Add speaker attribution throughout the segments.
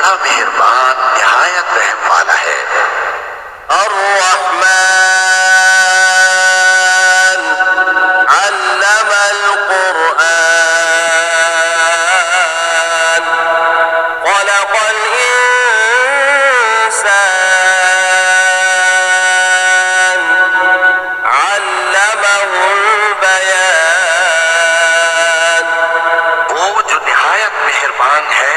Speaker 1: बड़ा मेहरबान निहायत रहम वाला है।
Speaker 2: अर्रहमान अल्लमल कुरआन खलक़ल इंसान अल्लमहुल बयान।
Speaker 1: वो जो निहायत मेहरबान है,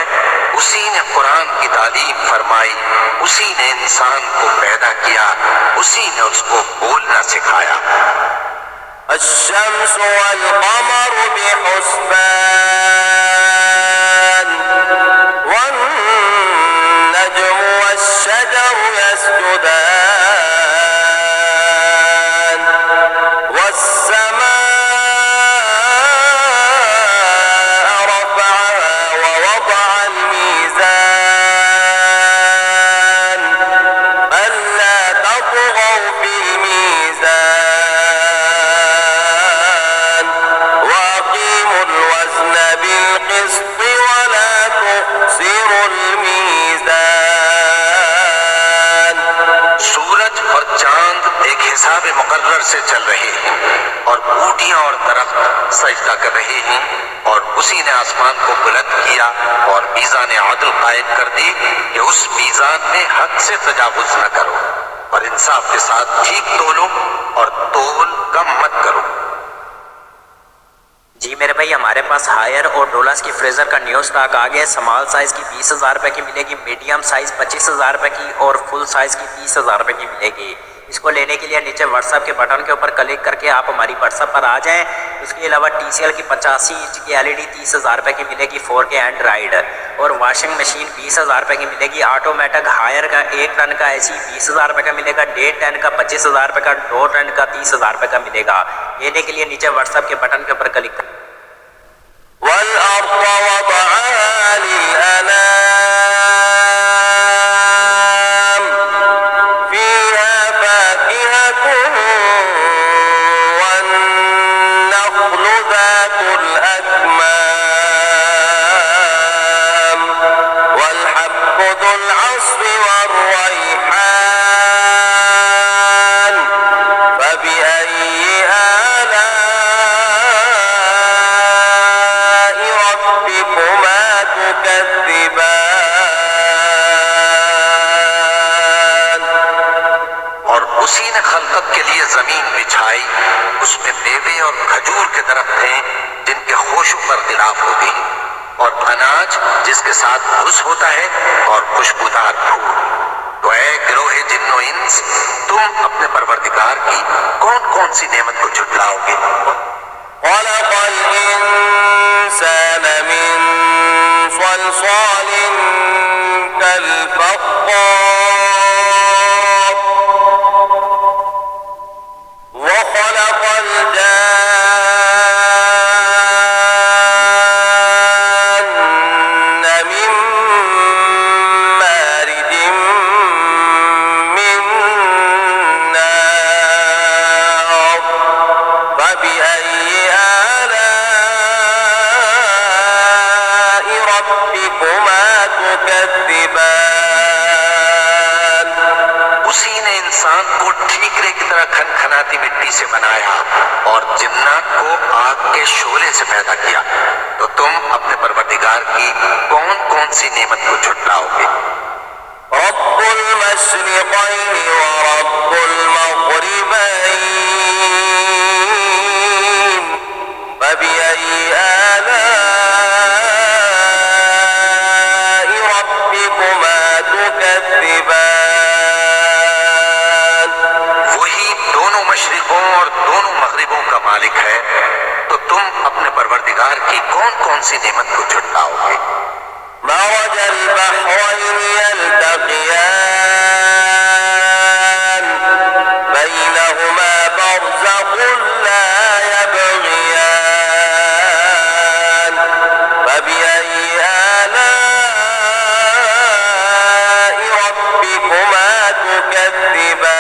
Speaker 1: उसी ने कुरान की तालीम फरमाई, उसी ने इंसान को पैदा किया, उसी ने उसको बोलना सिखाया।
Speaker 2: अश्शम्स वल क़मर बिहुस्बान वन नज्मु वश्शजरु यस्जुदान वस्समाअ रफ़अहा ववضعल मीज़ान अल्ला तत्ग़ौ फ़िल मीज़ान वअक़ीमुल वज़न बिल-क़िस्ति वला तुख़्सिरुल मीज़ान।
Speaker 1: सूरज और चांद एक हिसाब मुकर्रर से चल रहे हैं और बूटियां और दरख्त सजदा कर रहे हैं, और उसी ने आसमान को बुलंद किया और मीज़ान अदल कायम कर दी कि उस मीज़ान में हद से तजावुज न करो और इंसाफ के साथ ठीक तोलो और तोल कम मत करो।
Speaker 3: जी मेरे भाई, हमारे पास हायर और डोलर्स की फ्रीज़र का न्यू स्टॉक आ गया है। स्मॉल साइज़ की 20,000 रुपये की मिलेगी, मीडियम साइज़ 25,000 रुपये की और फुल साइज़ की 30,000 रुपये की मिलेगी। इसको लेने के लिए नीचे व्हाट्सएप के बटन के ऊपर क्लिक करके आप हमारी व्हाट्सएप पर आ जाएं। उसके अलावा TCL की 85 इंच की LED 30,000 रुपये की मिलेगी 4K एंड्रॉइड, और वॉशिंग मशीन 20,000 रुपये की मिलेगी। ऑटोमेटिक हायर का 1 टन का AC 20,000 रुपये का मिलेगा, 1.5 टन का 25,000 रुपये का, 2 टन का 30,000 रुपये का मिलेगा। लेने के लिए नीचे व्हाट्सएप के बटन के ऊपर क्लिक करें।
Speaker 2: वल-अर्ज़ वضعها लिल-अनाम फ़ीहा फ़ाकिहतुन वन-नख़्लु ज़ातुल अकमाम वल-हब्बु ज़ुल अस्फ़ि वर्रैहान फ़बिअय्यि आलाइ रब्बिकुमा तुकज़्ज़िबान।
Speaker 1: और उसी ने खलकत के लिए जमीन बिछाई, उसमें मेवे और खजूर के दरख्त हैं जिनके खोशों पर गिलाफ होते हैं, और अनाज जिसके साथ भूस होता है, और खुशबूदार फूल। तो ऐ गिरोहे जिन्नो इंस, तुम अपने परवरदिगार की कौन कौन सी नेमत को झुटलाओगे?
Speaker 2: खलक़ल इंसान मिन सलसालिन कल-फ़ख़्ख़ार वखलक़ल जान्न मिन मारिजिन मिन नार फ़बिअय्यि आलाइ रब्बिकुमा तुकज़्ज़िबान।
Speaker 1: उसी ने इंसान को ठीकरे की तरह खनखनाती मिट्टी से बनाया और जिन्नात को आग के शोले से पैदा किया। तो तुम अपने परवरदिगार की कौन कौन सी नेमत को झुटलाओगे?
Speaker 2: रब्बुल मशरिक़ैनि व रब्बुल मग़रिबैन फ़बिअय्यि आलाइ रब्बिकुमा तुकज़्ज़िबान।
Speaker 1: वही दोनों मशरिकों और दोनों मगरिबों का मालिक है, तो तुम अपने परवरदिगार की कौन कौन सी नेमत को झुटलाओगे?
Speaker 2: मरजल बहरैनि यल्तक़ियान बैनहुमा बरज़ख़ुन ला यबग़ियान फ़बिअय्यि आलाइ रब्बिकुमा तुकज़्ज़िबान।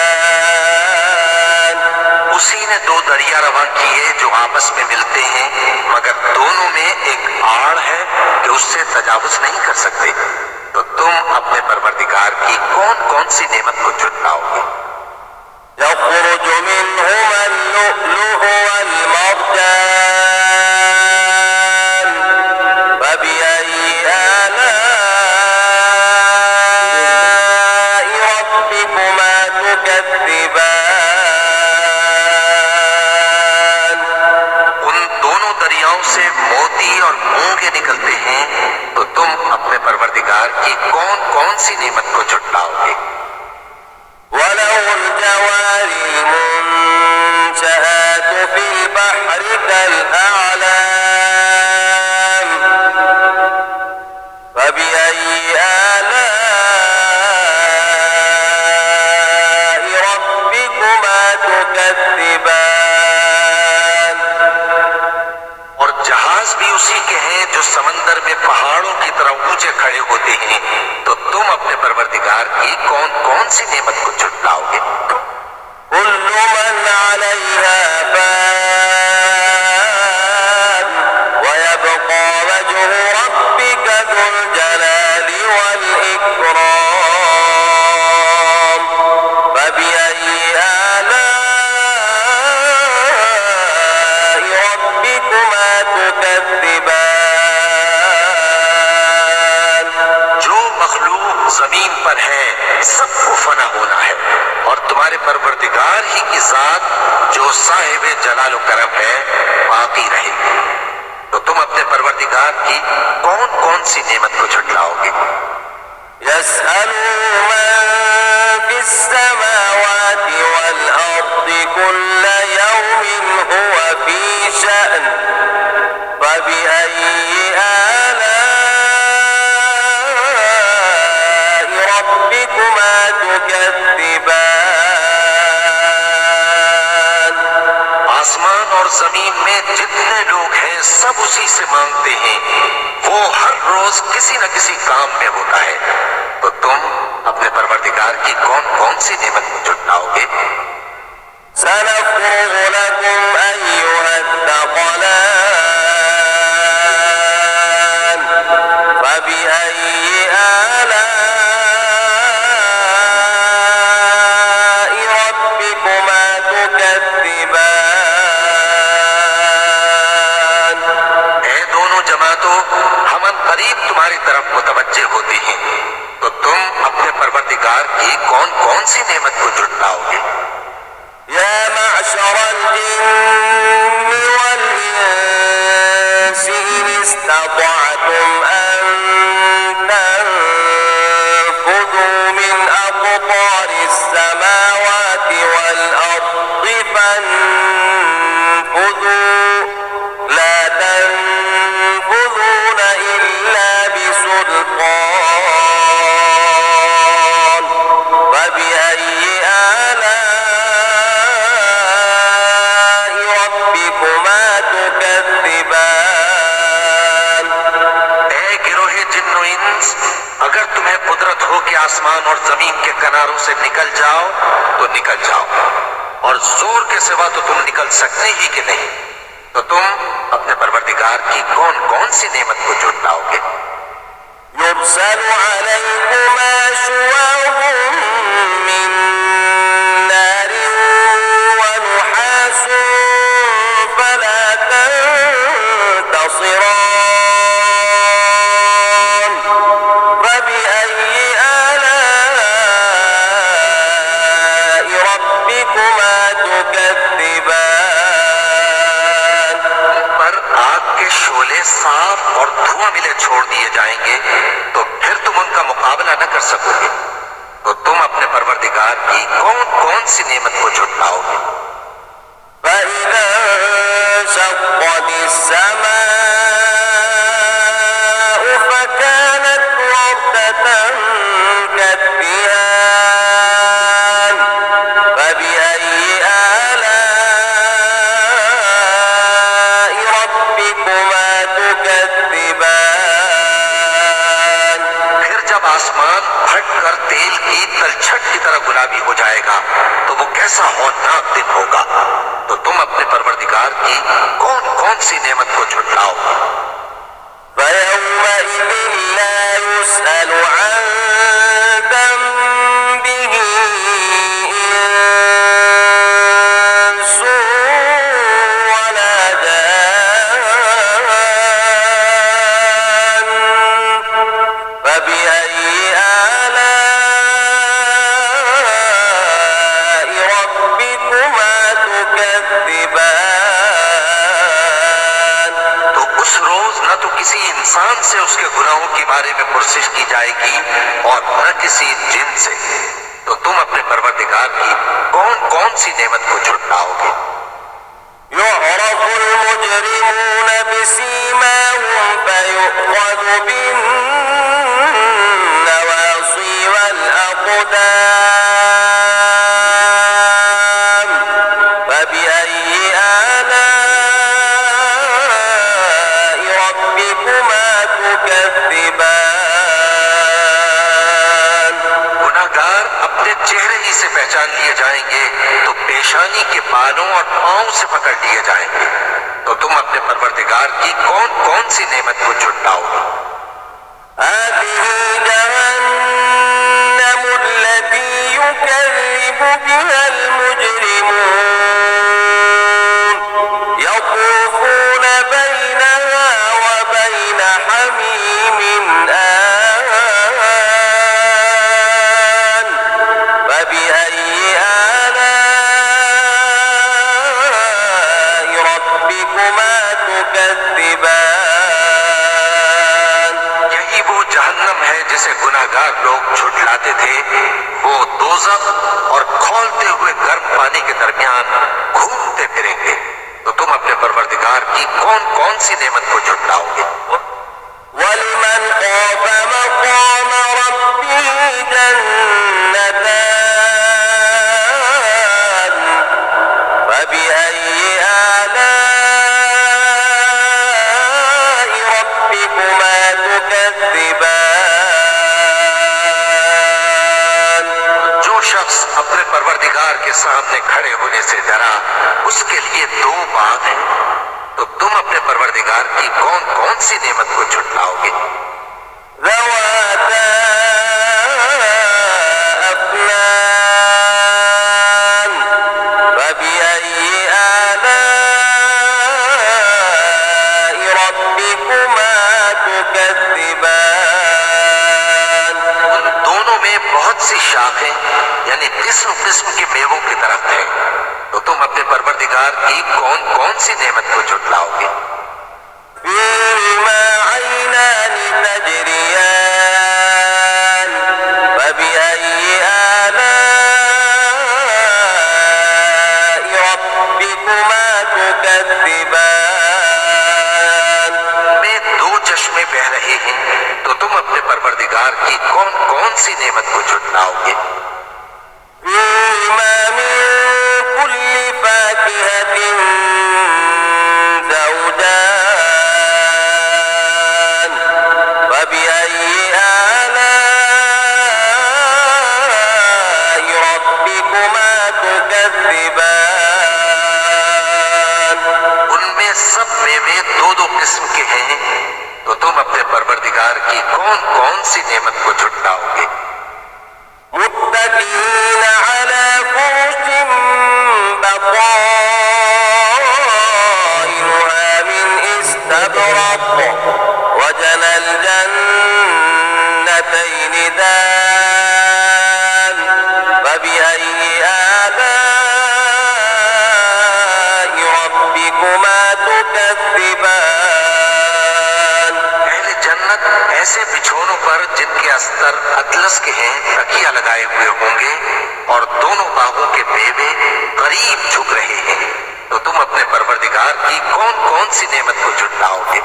Speaker 1: उसी ने दो दरिया रवां किए जो आपस में मिलते हैं, मगर दोनों में एक आड़ है कि उससे तजावुज नहीं कर सकते। तो तुम अपने परवरदिगार की कौन कौन सी नेमत को झुटलाओगे?
Speaker 2: يخرج منهما اللؤلؤ والمرجان فبأي آلاء ربكما تكذبان
Speaker 1: उन दोनों दरियाओं से मोती और मूंगे निकलते हैं, तो तुम अपने परवरदिगार की कौन कौन सी नेमत को झुटलाओगे?
Speaker 2: وله الجوار المنشآت في البحر كالأعلام فبأي آلاء ربكما تكذبان
Speaker 1: और जहाज भी उसी के हैं जो समंदर में पहाड़ों की तरह ऊंचे खड़े होते हैं, तो तुम अपने परवरदिगार की कौन कौन सी नेमत को झुटलाओगे?
Speaker 2: كل من عليها فان ويبقى وجه ربك ذو الجلال والإكرام فبأي آلاء ربكما تكذبان
Speaker 1: जो मखलूक जमीन पर है सबको फना होना है, और तुम्हारे परवरदिगार ही की जात जो साहिब जलाल करम है बाकी रहेगी। तो तुम अपने परवरदिगार की कौन कौन सी नेमत को झुटलाओगे?
Speaker 2: يسأله من في السماوات والأرض كل يوم هو في شأن فبأي آلاء ربكما تكذبان
Speaker 1: आसमान और जमीन में जितने लोग हैं सब उसी से मांगते हैं, वो हर रोज किसी न किसी काम में होता है। तो तुम अपने परवरदिगार की कौन कौन सी नेमत को झुटलाओगे?
Speaker 2: سنفرغ لكم أيها الثقلان فبأي آلاء ربكما تكذبان
Speaker 1: ऐ दोनों जमातों, हम करीब तुम्हारी तरफ मुतवज्जे होते हैं, तो तुम अपने परवरदिगार की कौन कौन सी नेमत को झुटलाओगे?
Speaker 2: يا معشر الجن والإنس إن استطعتم أن تنفذوا من أقطار السماوات والأرض فانفذوا لا تنفذون إلا بسلطان فبأي آلاء ربكما تكذبان
Speaker 1: ऐ गिरोहे जिन्नो इंस, अगर तुम्हें कुदरत हो कि आसमान और जमीन के किनारों से निकल जाओ तो निकल जाओ, और जोर के सिवा तो तुम निकल सकते ही कि नहीं। तो तुम अपने परवरदिगार की कौन कौन सी नेमत को झुटलाओगे?
Speaker 2: يرسل عليكما شواظ من نار ونحاس فلا تنتصران فبأي آلاء ربكما تكذبان
Speaker 1: पर आग के शोले साफ और धुआं मिले छोड़ दिए जाएंगे, तो फिर तुम उनका मुकाबला न कर सकोगे। तो तुम अपने परवरदिगार की कौन कौन सी नेमत को झुटलाओगे?
Speaker 2: فإذا انشقت السماء فكانت وردة كالدهان فبأي آلاء ربكما تكذبان
Speaker 1: फिर जब आसमान फट कर तेल की तलछट की तरह गुलाबी हो जाएगा, तो वो कैसा हौलनाक दिन होगा। तो तुम अपने परवरदिगार की कौन कौन सी नेमत को झुटलाओ?
Speaker 2: فيومئذ لا يسأل عن
Speaker 1: के बारे में पुरसिश की जाएगी और न किसी जिन से, तो तुम अपने परवरदिगार की कौन कौन सी नेमत को झुटलाओगे?
Speaker 2: يعرف المجرمون بسيماهم فيؤخذ بالنواصي والأقدام فبأي آلاء ربكما تكذبان
Speaker 1: गुनाहगार अपने चेहरे ही से पहचान लिए जाएंगे तो पेशानी के बालों और पांव से पकड़ लिए जाएंगे। तो तुम अपने परवरदिगार की कौन कौन सी नेमत को झुटलाओगे?
Speaker 2: هذه جهنم التي يكذب بها المجرمون يطوفون بينها وبين حميم آن فبأي آلاء ربكما تكذبان
Speaker 1: यही वो जहन्नम है जिसे गुनाहगार लोग झुटलाते थे। वो दोज़ख और खौलते हुए गर्म पानी के दरमियान घूमते फिरेंगे। तो तुम अपने परवरदिगार की कौन कौन सी नेमत को झुटलाओगे?
Speaker 2: ولمن خاف مقام ربه جنتان فبأي آلاء ربكما تكذبان
Speaker 1: जो शख्स अपने परवरदिगार के सामने खड़े होने से डरा, उसके लिए दो बाग हैं। तो तुम अपने परवरदिगार की कौन कौन सी नेमत को झुटलाओगे?
Speaker 2: ذواتا أفنان فبأي آلاء ربكما تكذبان
Speaker 1: उन दोनों में बहुत सी शाखें यानी किस्म किस्म के मेवों की तरफ हैं। तो तुम अपने परवरदिगार की कौन कौन सी नेमत को झुटलाओगे?
Speaker 2: فيهما عينان تجريان فبأي آلاء ربكما تكذبان
Speaker 1: में दो चश्मे बह रहे हैं। तो तुम अपने परवरदिगार की कौन कौन सी नेमत को झुटलाओगे?
Speaker 2: فيهما من كل فاكهة زوجان فبأي آلاء ربكما تكذبان
Speaker 1: उनमें सब मेवे दो दो किस्म के हैं। तो तुम अपने परवरदिगार की कौन कौन सी नेमत को झुटलाओगे?
Speaker 2: متكئين على فرش بطائنها من استبرق وجنى الجنتين دان فبأي آلاء ربكما تكذبان
Speaker 1: अहले जन्नत ऐसे बिछौनों पर जिनके अस्तर अतलस के हैं तकिया लगाए हुए होंगे और दोनों बागों के मेवे करीब झुक रहे हैं। तो तुम अपने परवरदिगार की कौन कौन सी नेमत को झुटलाओगे?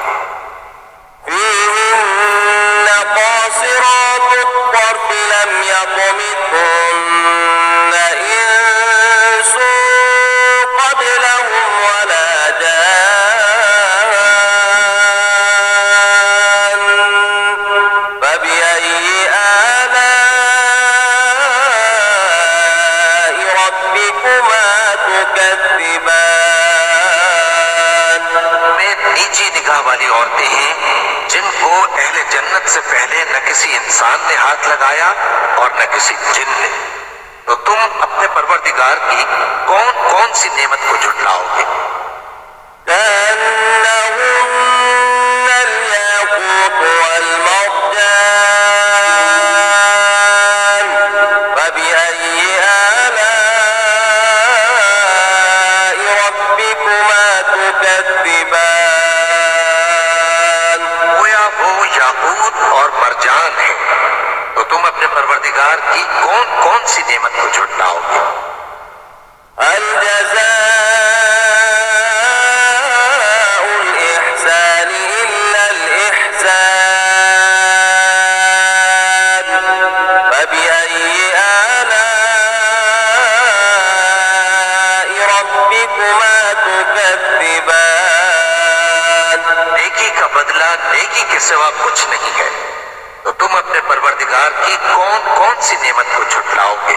Speaker 2: فيهن قاصرات الطرف لم يطمثهن إنس قبلهم ولا جان فبأي آلاء ربكما تكذبان
Speaker 1: में नीची निगाह वाली औरतें हैं जिनको अहले जन्नत से पहले न किसी इंसान ने हाथ लगाया और न किसी जिन ने। तो तुम अपने परवरदिगार की कौन कौन सी नेमत को झुटलाओगे?
Speaker 2: كأنهن الياقوت والمرجان فبأي آلاء ربكما تكذبان
Speaker 1: गोया वो याकूत और परवरदिगार की कौन कौन सी नेमत को झुटलाओगे?
Speaker 2: هل جزاء الإحسان إلا الإحسان فبأي آلاء ربكما تكذبان
Speaker 1: नेकी का बदला नेकी के सिवा कुछ नहीं है, तो तुम अपने परवरदिगार की कौन कौन सी नेमत को झुटलाओगे?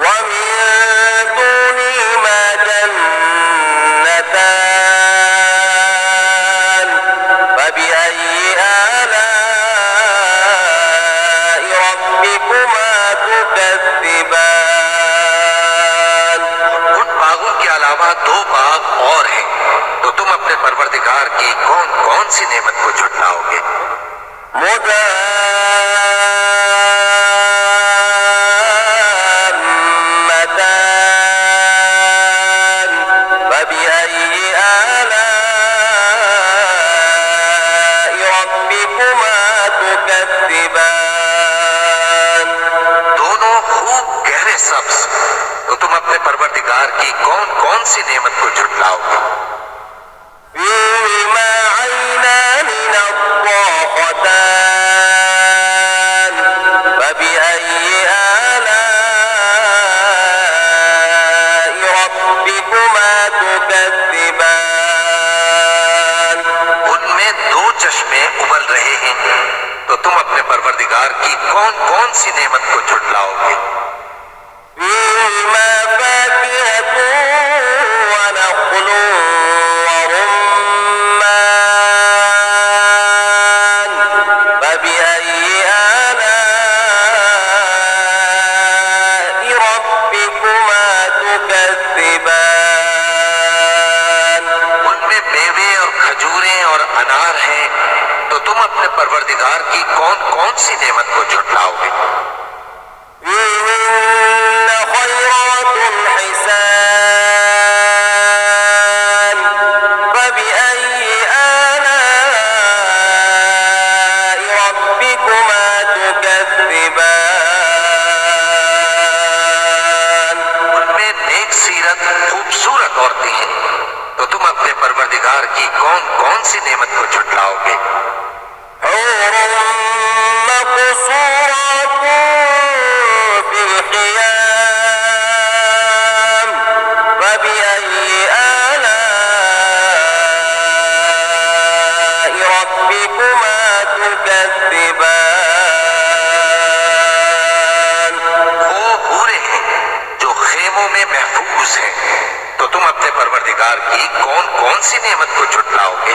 Speaker 2: ومن دونهما جنتان فبأي آلاء ربكما تكذبان
Speaker 1: उन बागों के अलावा दो बाग और हैं, तो तुम अपने परवरदिगार की कौन कौन सी नेमत को झुटलाओगे?
Speaker 2: مدامتان فبأي آلاء ربكما تكذبان
Speaker 1: दोनों खूब गहरे सब्ज, तो तुम अपने परवरदिगार की कौन कौन सी नेमत को झुटलाओगे?
Speaker 2: فيهما عينان نضاختان فبأي آلاء ربكما تكذبان
Speaker 1: उनमें दो चश्मे उबल रहे हैं, तो तुम अपने परवरदिगार की कौन कौन सी नेमत को झुटलाओगे?
Speaker 2: فيهما فاكهة ونخل ورمان فبأي آلاء ربكما تكذبان
Speaker 1: उनमें मेवे और खजूरें और अनार हैं, तो तुम अपने परवरदिगार की कौन कौन सी नेमत को झुटलाओगे?
Speaker 2: فيهن خيرات حسان فبأي آلاء ربكما تكذبان
Speaker 1: उनमें नेक सीरत खूबसूरत औरतें हैं, तो तुम अपने परवरदिगार की कौन कौन सी नेमत को झुटलाओगे?
Speaker 2: حور مقصورات في الخيام فبأي آلاء ربكما تكذبان
Speaker 1: वो हूरें हैं जो खेमों में महफूज हैं, तो तुम अपने परवरदिगार की कौन कौन सी नेमत को झुटलाओगे?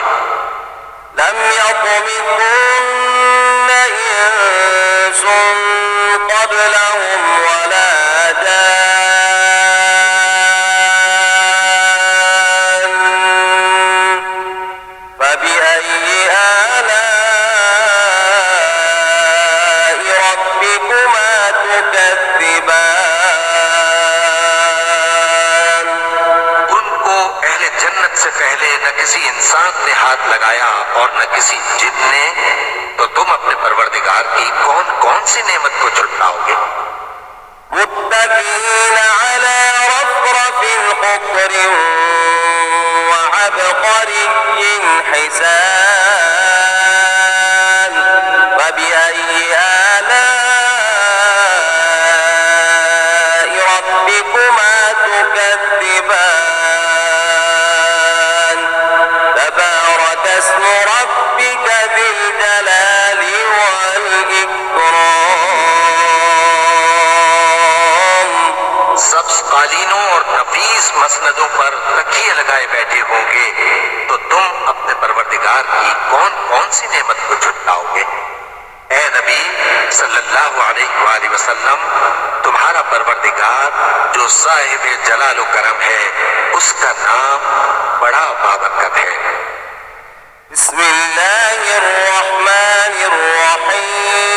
Speaker 2: لم يطمثهن إنس قبلهم ولا جان فبأي آلاء ربكما تكذبان
Speaker 1: उनको अहले जन्नत से पहले न किसी इंसान ने हाथ लगाया और न किसी जिन ने, तो तुम अपने परवरदिगार की कौन कौन सी नेमत को झुटलाओगे?
Speaker 2: متكئين على رفرف خضر وعبقري حسان فبأي آلاء ربكما تكذبان تبارك اسم ربك ذي الجلال والإكرام
Speaker 1: सब्ज कालीनों और नफीस मसनदों पर तकिए लगाए बैठे होंगे, तो तुम अपने परवरदिगार की कौन कौन सी नेमत को झुटलाओगे? ए नबी सल्लल्लाहु अलैहि वसल्लम, तुम्हारा परवरदिगार जो साहिब जलाल व करम है, उसका नाम बड़ा बाबरकत है।
Speaker 2: بسم الله الرحمن الرحيم